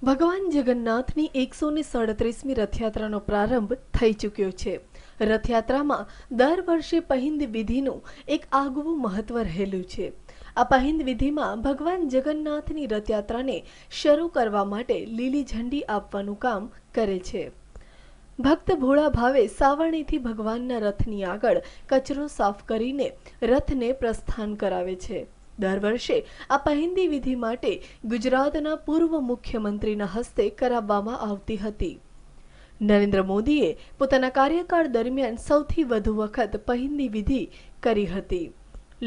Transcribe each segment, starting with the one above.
ભગવાન જગન્નાથની 137મી રથયાત્રાનો પ્રારંભ થઈ ચૂક્યો છે। રથયાત્રામાં દર વર્ષે પહિંદ વિધિનું એક આગવું મહત્વ રહેલું છે। આ પહિંદ વિધિમાં ભગવાન જગન્નાથની રથયાત્રાને શરૂ કરવા માટે લીલી ઝંડી આપવાનું કામ કરે છે। ભક્ત ભોળા ભાવે સાવરણીથી ભગવાનના રથની આગળ કચરો સાફ કરીને રથને પ્રસ્થાન કરાવે છે। દર વર્ષે આ પહિંદી વિધિ માટે ગુજરાતના પૂર્વ મુખ્યમંત્રીના હસ્તે કરાવવામાં આવતી હતી। નરેન્દ્ર મોદીએ પોતાના કાર્યકાળ દરમિયાન સૌથી વધુ વખત પહિંદી વિધિ કરી હતી।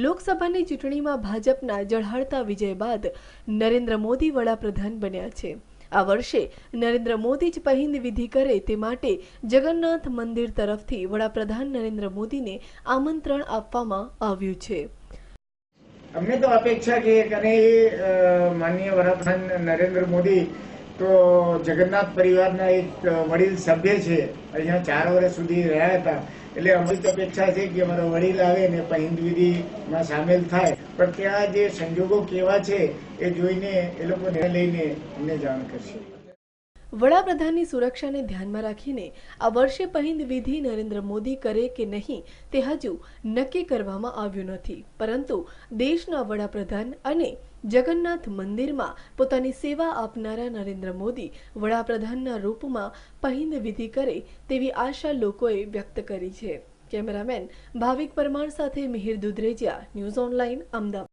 લોકસભાની ચૂંટણીમાં ભાજપના ઝળહળતા વિજય બાદ નરેન્દ્ર મોદી વડાપ્રધાન બન્યા છે। આ વર્ષે નરેન્દ્ર મોદી જ પહિંદ વિધિ કરે તે માટે જગન્નાથ મંદિર તરફથી વડાપ્રધાન નરેન્દ્ર મોદીને આમંત્રણ આપવામાં આવ્યું છે। अमे तो अपेक्षा की कने माननीय वडाप्रधान नरेंद्र मोदी तो जगन्नाथ परिवारना एक वडील सभ्य छे। अहींया 4 वर्ष सुधी रह्या हता એટલે અમારી તો અપેક્ષા છે કે અમારો વડીલ આવે ને પહિંદ વિધિમાં સામેલ થાય, પણ ત્યાં જે સંજોગો કેવા છે એ જોઈને એ લોકો નિર્ણય લઈને અમને જાણ કરશે। વડાપ્રધાનની સુરક્ષાને ધ્યાનમાં રાખીને આ વર્ષે પહિંદ વિધિ નરેન્દ્ર મોદી કરે કે નહીં તે હજુ નક્કી કરવામાં આવ્યું નથી, પરંતુ દેશના વડાપ્રધાન અને જગન્નાથ મંદિરમાં પોતાની સેવા આપનારા નરેન્દ્ર મોદી વડાપ્રધાનના રૂપમાં પહિંદ વિધિ કરે તેવી આશા લોકોએ વ્યક્ત કરી છે। કેમેરામેન ભાવિક પરમાર સાથે મિહિર દુધરેજિયા, ન્યૂઝ ઓનલાઈન, અમદાવાદ।